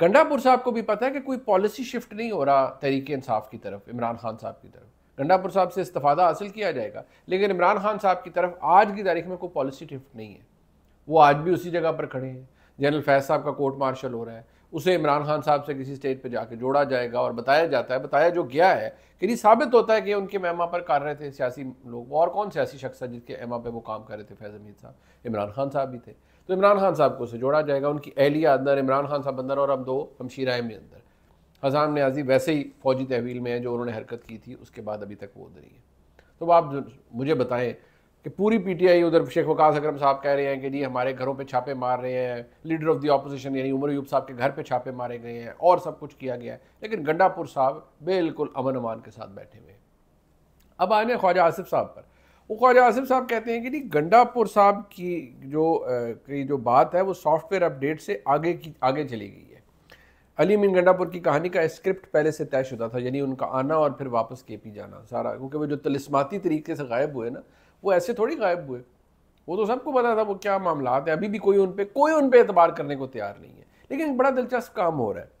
گنڈاپور صاحب کو بھی پتہ ہے کہ کوئی پالیسی شفٹ نہیں ہو رہا تحریک انصاف کی طرف، عمران خان صاحب کی طرف، گنڈاپور صاحب سے استفادہ حاصل کیا جائے گا، لیکن عمران خان صاحب کی طرف آج کی تاریخ میں کوئی پالیسی شفٹ نہیں ہے. وہ آج بھی اسی جگہ پر کھڑے ہیں. جنرل فیض صاحب کا کورٹ مارشل ہو رہا ہے، اسے عمران خان صاحب سے کسی سٹیج پہ جا کے جوڑا جائے گا اور بتایا جاتا ہے، بتایا جو گیا ہے کہ یہ ثابت ہوتا ہے کہ ان کے مہما پر کر رہے تھے سیاسی لوگ. اور کون سیاسی شخص ہے جس کے احما پہ وہ کام کر رہے تھے؟ فیض حمید صاحب، عمران خان صاحب بھی تھے. تو عمران خان صاحب کو اسے جوڑا جائے گا، ان کی اہلیہ اندر، عمران خان صاحب اندر، اور ہم دو ہمشیرہ میں اندر. حسان نیازی ویسے ہی فوجی تحویل میں ہے، جو انہوں نے حرکت کی تھی اس کے بعد ابھی تک وہ ادھر ہی ہے. تو آپ مجھے بتائیں کہ پوری پی ٹی آئی، ادھر شیخ وقاص اکرم صاحب کہہ رہے ہیں کہ جی ہمارے گھروں پہ چھاپے مار رہے ہیں، لیڈر آف دی اپوزیشن یعنی عمر ایوب صاحب کے گھر پہ چھاپے مارے گئے ہیں اور سب کچھ کیا گیا ہے، لیکن گنڈاپور صاحب بالکل امن امان کے ساتھ بیٹھے ہوئے ہیں. اب آنے خواجہ آصف صاحب پر. وہ خواجہ آصف صاحب کہتے ہیں کہ جی گنڈاپور صاحب کی جو بات ہے وہ سافٹ ویئر اپڈیٹ سے آگے چلی گئی ہے. علی امین گنڈاپور کی کہانی کا اسکرپٹ پہلے سے طے شدہ تھا، یعنی ان کا آنا اور پھر واپس کے پی جانا سارا، کیونکہ وہ جو طلسماتی طریقے سے غائب ہوئے نا، وہ ایسے تھوڑی غائب ہوئے. وہ تو سب کو پتا تھا وہ کیا معاملات ہیں. ابھی بھی کوئی ان پہ اعتبار کرنے کو تیار نہیں ہے. لیکن بڑا دلچسپ کام ہو رہا ہے.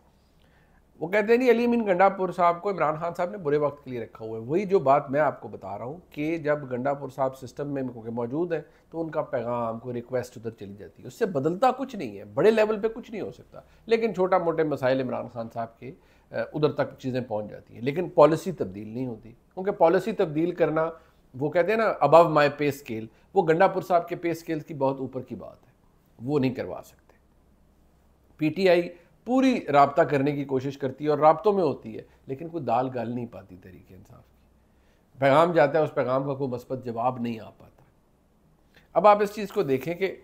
وہ کہتے ہیں نہیں، علی امین گنڈاپور صاحب کو عمران خان صاحب نے برے وقت کے لیے رکھا ہوا ہے. وہی جو بات میں آپ کو بتا رہا ہوں کہ جب گنڈاپور صاحب سسٹم میں موجود ہیں تو ان کا پیغام، کوئی ریکویسٹ ادھر چلی جاتی ہے، اس سے بدلتا کچھ نہیں ہے، بڑے لیول پہ کچھ نہیں ہو سکتا، لیکن چھوٹا موٹے مسائل عمران خان صاحب کے ادھر تک چیزیں پہنچ جاتی ہیں، لیکن پالیسی تبدیل نہیں ہوتی. کیونکہ پالیسی تبدیل کرنا، وہ کہتے ہیں نا ابو مائی پے اسکیل، وہ گنڈاپور صاحب کے پے اسکیل کی بہت اوپر کی بات ہے، وہ نہیں کروا سکتے. پی ٹی آئی پوری رابطہ کرنے کی کوشش کرتی ہے اور رابطوں میں ہوتی ہے، لیکن کوئی دال گال نہیں پاتی تحریک انصاف کی. پیغام جاتا ہے، اس پیغام کا کوئی مثبت جواب نہیں آ پاتا. اب آپ اس چیز کو دیکھیں کہ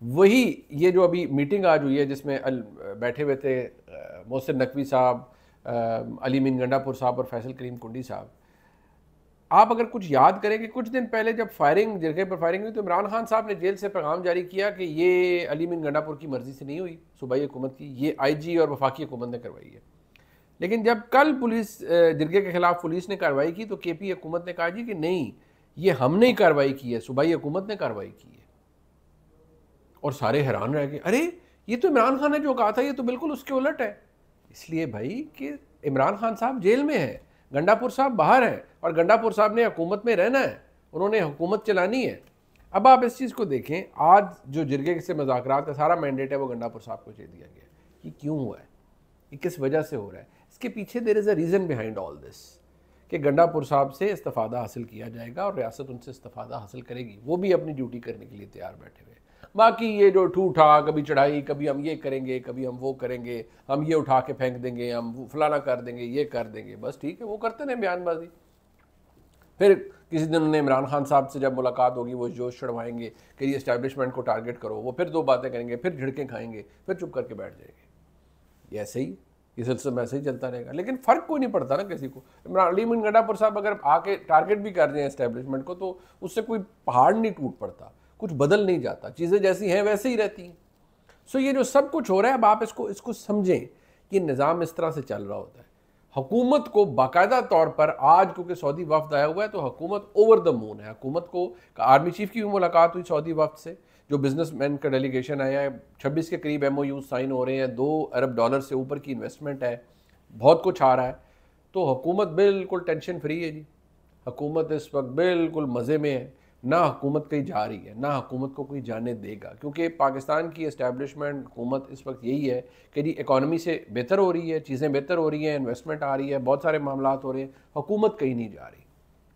وہی یہ جو ابھی میٹنگ آج ہوئی ہے جس میں بیٹھے ہوئے تھے محسن نقوی صاحب، علی امین گنڈاپور صاحب اور فیصل کریم کنڈی صاحب. آپ اگر کچھ یاد کریں کہ کچھ دن پہلے جب جرگے پر فائرنگ ہوئی تو عمران خان صاحب نے جیل سے پیغام جاری کیا کہ یہ علی امین گنڈاپور کی مرضی سے نہیں ہوئی، صوبائی حکومت کی، یہ آئی جی اور وفاقی حکومت نے کروائی ہے. لیکن جب کل پولیس جرگے کے خلاف پولیس نے کارروائی کی تو کے پی حکومت نے کہا جی کہ نہیں، یہ ہم نے کارروائی کی ہے، صوبائی حکومت نے کارروائی کی ہے. اور سارے حیران رہ گئے، ارے یہ تو عمران خان نے جو کہا تھا یہ تو بالکل اس کے الٹ ہے. اس لیے بھائی کہ عمران خان صاحب جیل میں ہیں، گنڈاپور صاحب باہر ہیں، اور گنڈاپور صاحب نے حکومت میں رہنا ہے، انہوں نے حکومت چلانی ہے. اب آپ اس چیز کو دیکھیں، آج جو جرگے سے مذاکرات کا سارا مینڈیٹ ہے وہ گنڈاپور صاحب کو دے دیا گیا. یہ کیوں ہوا ہے؟ یہ کس وجہ سے ہو رہا ہے؟ اس کے پیچھے دیر از اے ریزن بیہائنڈ آل دس، کہ گنڈاپور صاحب سے استفادہ حاصل کیا جائے گا اور ریاست ان سے استفادہ حاصل کرے گی. وہ بھی اپنی ڈیوٹی کرنے کے لیے تیار بیٹھے ہوئے. باقی یہ جو ٹھوٹا، کبھی چڑھائی، کبھی ہم یہ کریں گے، کبھی ہم وہ کریں گے، ہم یہ اٹھا کے پھینک دیں گے، ہم فلانا کر دیں گے، یہ کر دیں گے، بس ٹھیک ہے، وہ کرتے ہیں بیان بازی. پھر کسی دن انہیں عمران خان صاحب سے جب ملاقات ہوگی وہ جوش چڑھوائیں گے کہ یہ اسٹیبلشمنٹ کو ٹارگٹ کرو، وہ پھر دو باتیں کریں گے، پھر جھڑکیں کھائیں گے، پھر چپ کر کے بیٹھ جائیں گے. یہ ایسے ہی، یہ سلسلہ ایسے ہی چلتا رہے گا. لیکن فرق کوئی نہیں پڑتا نا کسی کو. علی امین گنڈاپور صاحب اگر آ کے ٹارگٹ بھی کر دیں اسٹیبلشمنٹ کو تو اس سے کوئی پہاڑ نہیں ٹوٹ پڑتا، کچھ بدل نہیں جاتا، چیزیں جیسی ہیں ویسے ہی رہتی ہیں. سو یہ جو سب کچھ ہو رہا ہے، اب آپ اس کو سمجھیں کہ نظام اس طرح سے چل رہا ہوتا ہے. حکومت کو باقاعدہ طور پر آج کیونکہ سعودی وفد آیا ہوا ہے تو حکومت اوور دا مون ہے. حکومت کو آرمی چیف کی بھی ملاقات ہوئی سعودی وفد سے، جو بزنس مین کا ڈیلیگیشن آیا ہے، 26 کے قریب ایم او یو سائن ہو رہے ہیں، $2 ارب سے اوپر کی انویسٹمنٹ ہے، بہت کچھ آ رہا ہے. تو حکومت بالکل ٹینشن فری ہے جی. حکومت اس وقت بالکل مزے میں ہے، نہ حکومت کہیں جا رہی ہے، نہ حکومت کو کوئی جانے دے گا، کیونکہ پاکستان کی اسٹیبلشمنٹ حکومت اس وقت یہی ہے کہ جی اکانومی سے بہتر ہو رہی ہے، چیزیں بہتر ہو رہی ہیں، انویسٹمنٹ آ رہی ہے، بہت سارے معاملات ہو رہے ہیں، حکومت کہیں نہیں جا رہی.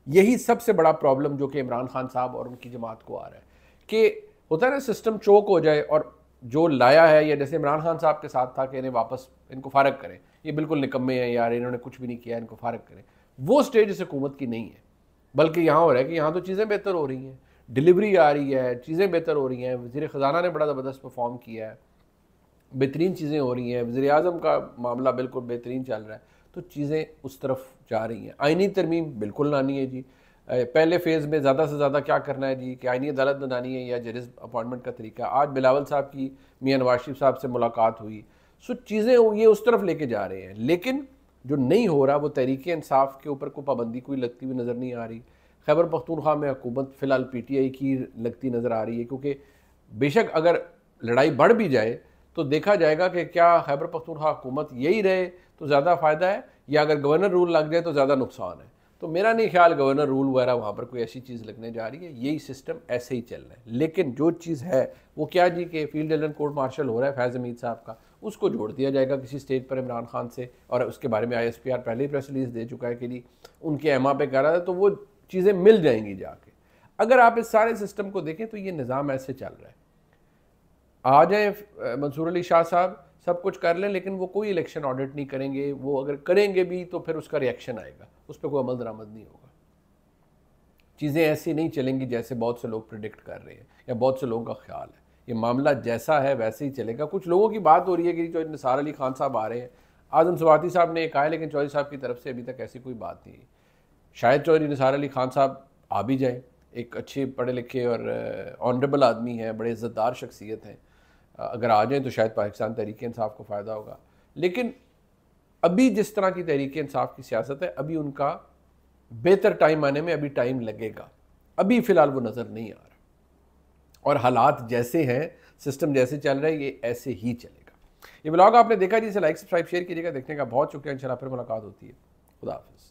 یہی سب سے بڑا پرابلم جو کہ عمران خان صاحب اور ان کی جماعت کو آ رہا ہے کہ ہوتا ہے نا سسٹم چوک ہو جائے اور جو لایا ہے، یا جیسے عمران خان صاحب کے ساتھ تھا کہ انہیں واپس ان کو فارغ کریں، یہ بالکل نکمے ہیں یار، انہوں نے کچھ بھی نہیں کیا، ان کو فارغ کریں. وہ سٹیج اس حکومت کی نہیں ہے، بلکہ یہاں ہو رہا ہے کہ یہاں تو چیزیں بہتر ہو رہی ہیں، ڈیلیوری آ رہی ہے، چیزیں بہتر ہو رہی ہیں، وزیر خزانہ نے بڑا زبردست پرفارم کیا ہے، بہترین چیزیں ہو رہی ہیں، وزیر اعظم کا معاملہ بالکل بہترین چل رہا ہے. تو چیزیں اس طرف جا رہی ہیں. آئینی ترمیم بالکل لانی ہے جی. پہلے فیز میں زیادہ سے زیادہ کیا کرنا ہے جی کہ آئینی عدالت بنانی ہے یا ججز اپوائنٹمنٹ کا طریقہ. آج بلاول صاحب کی میاں نواز شریف صاحب سے ملاقات ہوئی. سو چیزیں یہ اس طرف لے کے جا رہے ہیں، لیکن جو نہیں ہو رہا وہ تحریک انصاف کے اوپر کوئی پابندی کوئی لگتی ہوئی نظر نہیں آ رہی. خیبر پختونخوا میں حکومت فی الحال پی ٹی آئی کی لگتی نظر آ رہی ہے، کیونکہ بے شک اگر لڑائی بڑھ بھی جائے تو دیکھا جائے گا کہ کیا خیبر پختونخوا حکومت یہی رہے تو زیادہ فائدہ ہے یا اگر گورنر رول لگ جائے تو زیادہ نقصان ہے. تو میرا نہیں خیال گورنر رول وغیرہ وہاں پر کوئی ایسی چیز لگنے جا رہی ہے, یہی سسٹم ایسے ہی چل رہا ہے. لیکن جو چیز ہے وہ کیا جی کہ فیلڈ ایجنٹ کورٹ مارشل ہو رہا ہے فیض حمید صاحب کا, اس کو جوڑ دیا جائے گا کسی اسٹیج پر عمران خان سے, اور اس کے بارے میں آئی ایس پی آر پہلے ہی پریس ریلیز دے چکا ہے کہ جی ان کے ایما پہ کر رہا ہے, تو وہ چیزیں مل جائیں گی جا کے. اگر آپ اس سارے سسٹم کو دیکھیں تو یہ نظام ایسے چل رہا ہے. آ جائیں منصور علی شاہ صاحب سب کچھ کر لیں لیکن وہ کوئی الیکشن آڈٹ نہیں کریں گے, وہ اگر کریں گے بھی تو پھر اس کا ریئیکشن آئے گا, اس پہ کوئی عمل درآمد نہیں ہوگا. چیزیں ایسی نہیں چلیں گی جیسے بہت سے لوگ پریڈکٹ کر رہے ہیں یا بہت سے لوگوں کا خیال ہے. یہ معاملہ جیسا ہے ویسے ہی چلے گا. کچھ لوگوں کی بات ہو رہی ہے کہ جو نثار علی خان صاحب آ رہے ہیں, اعظم سواتی صاحب نے یہ کہا ہے لیکن چودھری صاحب کی طرف سے ابھی تک ایسی کوئی بات نہیں ہے. شاید چودھری نثار علی خان صاحب آ بھی جائیں, ایک اچھے پڑھے لکھے اور آنریبل آدمی ہیں, بڑے عزت دار شخصیت ہیں, اگر آ جائیں تو شاید پاکستان تحریک انصاف کو فائدہ ہوگا. لیکن ابھی جس طرح کی تحریک انصاف کی سیاست ہے ابھی ان کا بہتر ٹائم آنے میں ابھی ٹائم لگے گا, ابھی فی الحال وہ نظر نہیں آ رہا. اور حالات جیسے ہیں, سسٹم جیسے چل رہا ہے, یہ ایسے ہی چلے گا. یہ ولاگ آپ نے دیکھا جی, اسے لائک سبسکرائب شیئر کیجیے گا. دیکھنے کا بہت شکریہ. انشاءاللہ پھر ملاقات ہوتی ہے. خدا حافظ.